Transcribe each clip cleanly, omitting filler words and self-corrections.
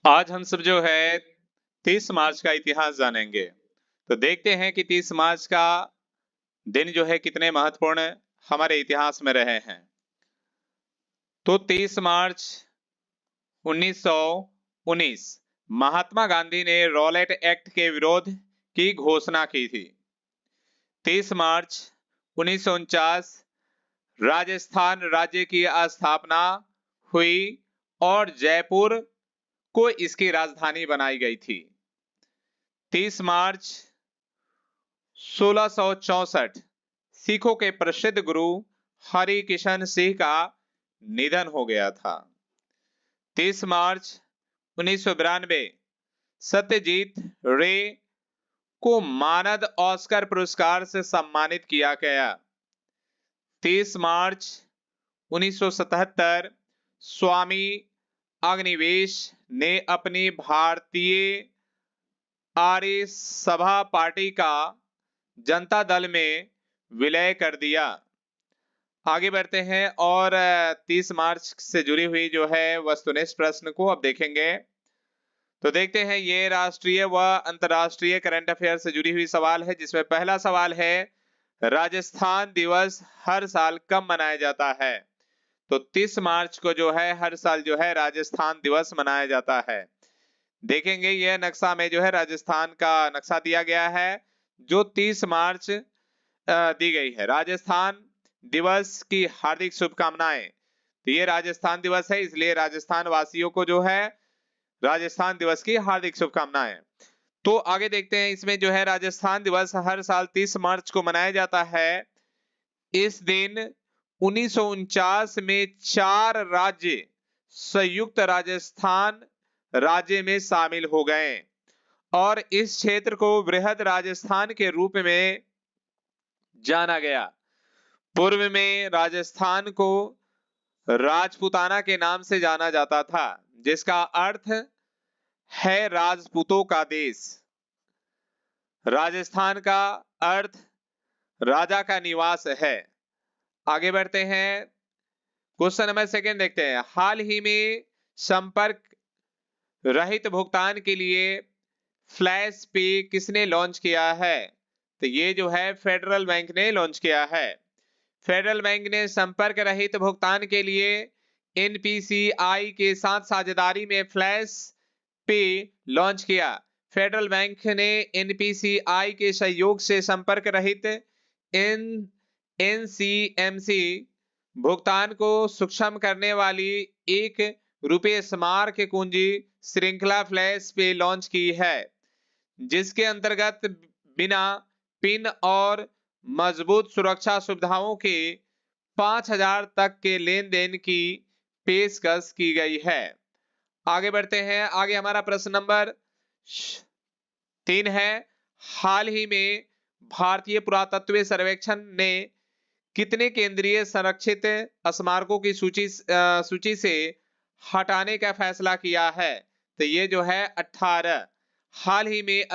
आज हम सब जो है 30 मार्च का इतिहास जानेंगे। तो देखते हैं कि 30 मार्च का दिन जो है कितने महत्वपूर्ण हमारे इतिहास में रहे हैं। तो 30 मार्च 1919 महात्मा गांधी ने रॉलेट एक्ट के विरोध की घोषणा की थी। 30 मार्च 1949 राजस्थान राज्य की स्थापना हुई और जयपुर को इसकी राजधानी बनाई गई थी। 30 मार्च 1664 सिखों के प्रसिद्ध गुरु हरि किशन सिंह का निधन हो गया था। 30 मार्च 1992 सत्यजीत रे को मानद ऑस्कर पुरस्कार से सम्मानित किया गया। 30 मार्च 1977 स्वामी अग्निवेश ने अपनी भारतीय आर्य सभा पार्टी का जनता दल में विलय कर दिया। आगे बढ़ते हैं और 30 मार्च से जुड़ी हुई जो है वस्तुनिष्ठ प्रश्न को अब देखेंगे। तो देखते हैं, ये राष्ट्रीय व अंतर्राष्ट्रीय करंट अफेयर से जुड़ी हुई सवाल है, जिसमें पहला सवाल है राजस्थान दिवस हर साल कब मनाया जाता है। तो 30 मार्च को जो है हर साल जो है राजस्थान दिवस मनाया जाता है। देखेंगे यह नक्शा में जो है राजस्थान का नक्शा दिया गया है जो 30 मार्च दी गई है। राजस्थान दिवस की हार्दिक शुभकामनाएं। तो ये राजस्थान दिवस है, इसलिए राजस्थान वासियों को जो है राजस्थान दिवस की हार्दिक शुभकामनाएं। तो आगे देखते हैं, इसमें जो है राजस्थान दिवस हर साल 30 मार्च को मनाया जाता है। इस दिन 1949 में 4 राज्य संयुक्त राजस्थान राज्य में शामिल हो गए और इस क्षेत्र को बृहद राजस्थान के रूप में जाना गया। पूर्व में राजस्थान को राजपूताना के नाम से जाना जाता था, जिसका अर्थ है राजपूतों का देश। राजस्थान का अर्थ राजा का निवास है। आगे बढ़ते हैं, क्वेश्चन नंबर सेकंड देखते हैं। हाल ही में संपर्क रहित भुगतान के लिए फ्लैश पे किसने लॉन्च किया है। तो ये जो है फेडरल बैंक ने लॉन्च किया है। फेडरल बैंक ने संपर्क रहित भुगतान के लिए एनपीसीआई के साथ साझेदारी में फ्लैश पे लॉन्च किया। फेडरल बैंक ने एनपीसीआई के सहयोग से संपर्क रहित एनसीएमसी भुगतान को सक्षम करने वाली एक रुपये स्मारक कुंजी श्रृंखला फ्लैश पे लॉन्च की है, जिसके अंतर्गत बिना पिन और मजबूत सुरक्षा सुविधाओं के 5,000 तक के लेन देन की पेशकश की गई है। आगे बढ़ते हैं, आगे हमारा प्रश्न नंबर 3 है। हाल ही में भारतीय पुरातत्व सर्वेक्षण ने कितने केंद्रीय संरक्षित स्मारकों की सूची से हटाने का फैसला किया है। तो ये जो है 18। हाल ही में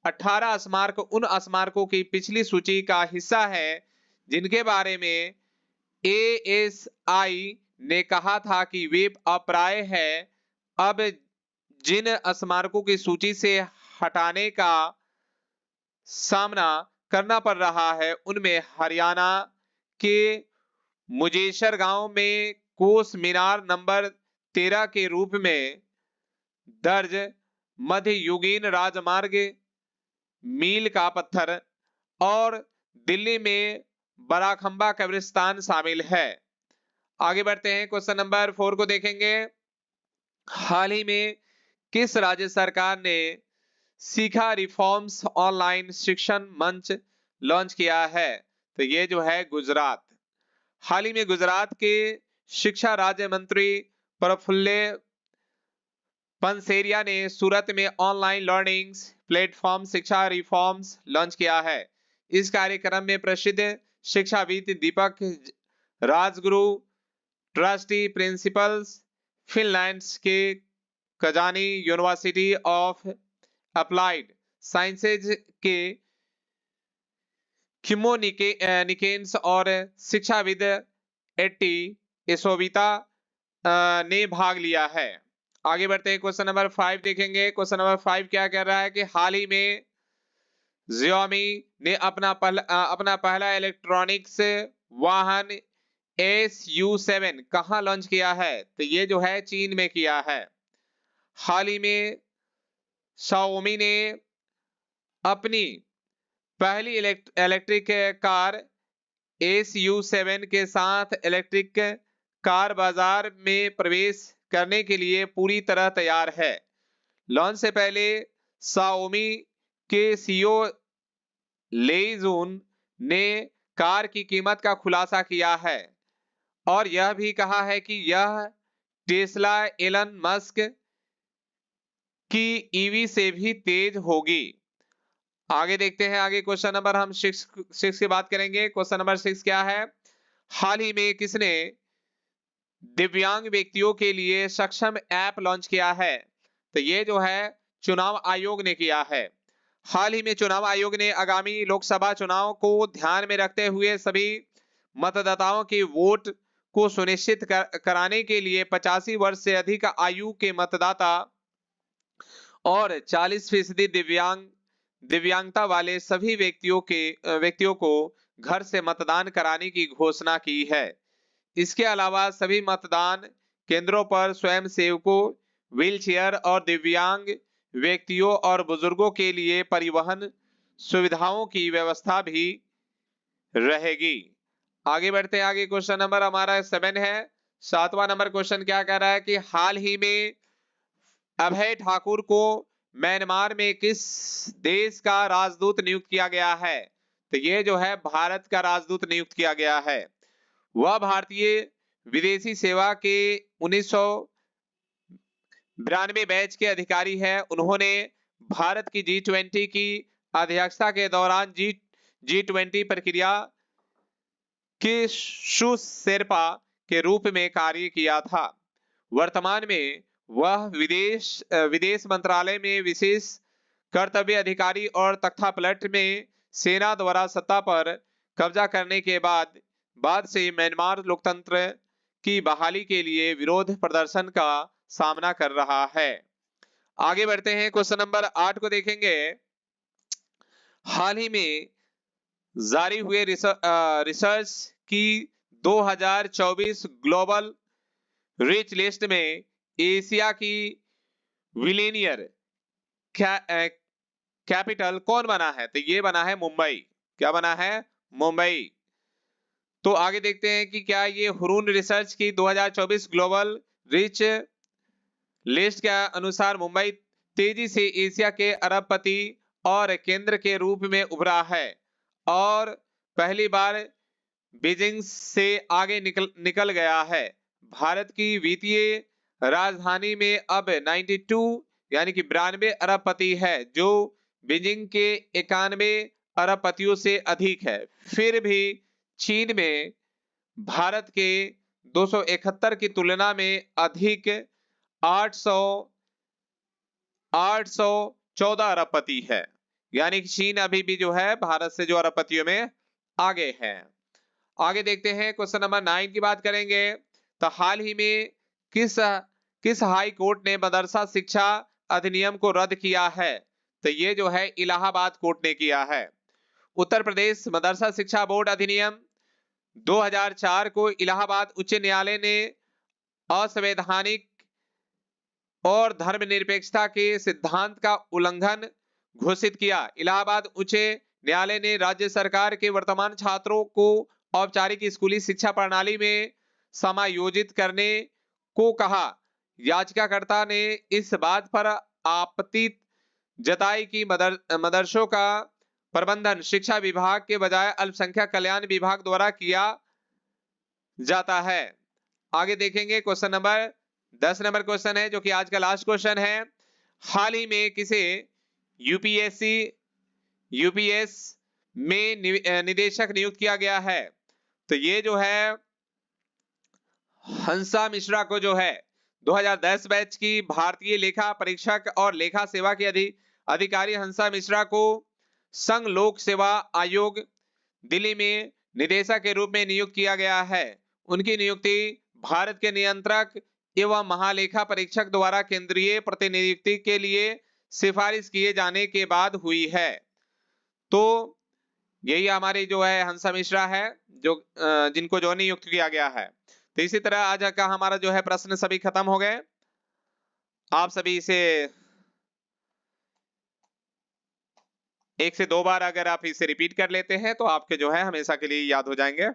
18 स्मारक उन स्मारकों की पिछली सूची का हिस्सा है जिनके बारे में एएसआई ने कहा था कि वे अप्राय है। अब जिन स्मारकों की सूची से हटाने का सामना करना पड़ रहा है उनमें हरियाणा के मुजेसर गांव में कोस मीनार नंबर 13 के रूप में दर्ज मध्ययुगीन राजमार्ग मील का पत्थर और दिल्ली में बराखंबा कब्रिस्तान शामिल है। आगे बढ़ते हैं, क्वेश्चन नंबर 4 को देखेंगे। हाल ही में किस राज्य सरकार ने शिखा रिफॉर्म्स ऑनलाइन शिक्षण मंच लॉन्च किया है। तो ये जो है गुजरात। हाल ही में गुजरात के शिक्षा राज्य मंत्री प्रफुल्ल पंसेरिया ने सूरत में ऑनलाइन लर्निंग प्लेटफॉर्म शिक्षा रिफॉर्म्स लॉन्च किया है। इस कार्यक्रम में प्रसिद्ध शिक्षाविद दीपक राजगुरु, ट्रस्टी प्रिंसिपल्स, फिनलैंड के कजानी यूनिवर्सिटी ऑफ अप्लाइड साइंसेज के किमो निकेन्स और शिक्षाविद एट्टी एसोविता ने भाग लिया है। आगे बढ़ते हैं, क्वेश्चन नंबर 5 देखेंगे। क्वेश्चन नंबर 5 क्या कह रहा है कि हाल ही में Xiaomi ने अपना पहला इलेक्ट्रॉनिक्स वाहन SU7 कहां लॉन्च किया है? तो ये जो है चीन में किया है। हाल ही में Xiaomi ने अपनी पहली इलेक्ट्रिक कार SU7 के साथ इलेक्ट्रिक कार बाजार में प्रवेश करने के लिए पूरी तरह तैयार है। लॉन्च से पहले Xiaomi के CEO लेई जून ने कार की कीमत का खुलासा किया है और यह भी कहा है कि यह टेस्ला एलन मस्क की ईवी से भी तेज होगी। आगे देखते हैं, आगे क्वेश्चन नंबर हम 6 की बात करेंगे। क्वेश्चन नंबर 6 क्या है? हाल ही में किसने दिव्यांग व्यक्तियों के लिए सक्षम ऐप लॉन्च किया है? तो ये जो है चुनाव आयोग ने किया है। हाल ही में चुनाव आयोग ने आगामी लोकसभा चुनाव को ध्यान में रखते हुए सभी मतदाताओं के वोट को सुनिश्चित कराने के लिए 85 वर्ष से अधिक आयु के मतदाता और 40% दिव्यांगता वाले सभी व्यक्तियों को घर से मतदान कराने की घोषणा की है। इसके अलावा सभी मतदान केंद्रों पर स्वयंसेवकों, व्हीलचेयर और दिव्यांग व्यक्तियों और बुजुर्गों के लिए परिवहन सुविधाओं की व्यवस्था भी रहेगी। आगे बढ़ते हैं, आगे क्वेश्चन नंबर हमारा 7 है। 7वां नंबर क्वेश्चन क्या कह रहा है कि हाल ही में अभय ठाकुर को म्यांमार में किस देश का राजदूत नियुक्त किया गया है? तो ये जो है भारत का राजदूत नियुक्त किया गया है। वह भारतीय विदेशी सेवा के 1992 बैच के अधिकारी है। उन्होंने भारत की G20 की अध्यक्षता के दौरान G20 प्रक्रिया के शेरपा के रूप में कार्य किया था। वर्तमान में वह विदेश मंत्रालय में विशेष कर्तव्य अधिकारी और तख्तापलट में सेना द्वारा सत्ता पर कब्जा करने के बाद से म्यांमार लोकतंत्र की बहाली के लिए विरोध प्रदर्शन का सामना कर रहा है। आगे बढ़ते हैं, क्वेश्चन नंबर 8 को देखेंगे। हाल ही में जारी हुए रिसर्च की 2024 ग्लोबल रिच लिस्ट में एशिया की बिलियनियर कैपिटल कौन बना है? तो ये बना है मुंबई। क्या बना है? मुंबई। तो आगे देखते हैं कि क्या ये हुरून रिसर्च की 2024 ग्लोबल रिच लिस्ट के अनुसार मुंबई तेजी से एशिया के अरबपति और केंद्र के रूप में उभरा है और पहली बार बीजिंग से आगे निकल गया है। भारत की वित्तीय राजधानी में अब 92 यानी कि 92 अरबपति है, जो बीजिंग के 91 अरबपतियों से अधिक है। फिर भी चीन में भारत के 271 की तुलना में अधिक 814 अरबपति है, यानी कि चीन अभी भी जो है भारत से जो अरबपतियों में आगे है। आगे देखते हैं, क्वेश्चन नंबर 9 की बात करेंगे। तो हाल ही में किस हाई कोर्ट ने मदरसा शिक्षा अधिनियम को रद्द किया है? तो ये जो है इलाहाबाद कोर्ट ने किया है। उत्तर प्रदेश मदरसा शिक्षा बोर्ड अधिनियम 2004 को इलाहाबाद उच्च न्यायालय ने असंवैधानिक और धर्मनिरपेक्षता के सिद्धांत का उल्लंघन घोषित किया। इलाहाबाद उच्च न्यायालय ने राज्य सरकार के वर्तमान छात्रों को औपचारिक स्कूली शिक्षा प्रणाली में समायोजित करने को कहा। याचिकाकर्ता ने इस बात पर आपत्ति जताई कि मदरसों का प्रबंधन शिक्षा विभाग के बजाय अल्पसंख्यक कल्याण विभाग द्वारा किया जाता है। आगे देखेंगे, क्वेश्चन नंबर 10 नंबर क्वेश्चन है, जो कि आज का लास्ट क्वेश्चन है। हाल ही में किसे यूपीएस में निदेशक नियुक्त किया गया है? तो ये जो है हंसा मिश्रा को जो है 2010 बैच की भारतीय लेखा परीक्षक और लेखा सेवा के अधिकारी हंसा मिश्रा को संघ लोक सेवा आयोग दिल्ली में निदेशक के रूप में नियुक्त किया गया है। उनकी नियुक्ति भारत के नियंत्रक एवं महालेखा परीक्षक द्वारा केंद्रीय प्रतिनियुक्ति के लिए सिफारिश किए जाने के बाद हुई है। तो यही हमारी जो है हंसा मिश्रा है, जो जिनको जो नियुक्त किया गया है। तो इसी तरह आज का हमारा जो है प्रश्न सभी खत्म हो गए। आप सभी इसे 1 से 2 बार अगर आप इसे रिपीट कर लेते हैं तो आपके जो है हमेशा के लिए याद हो जाएंगे।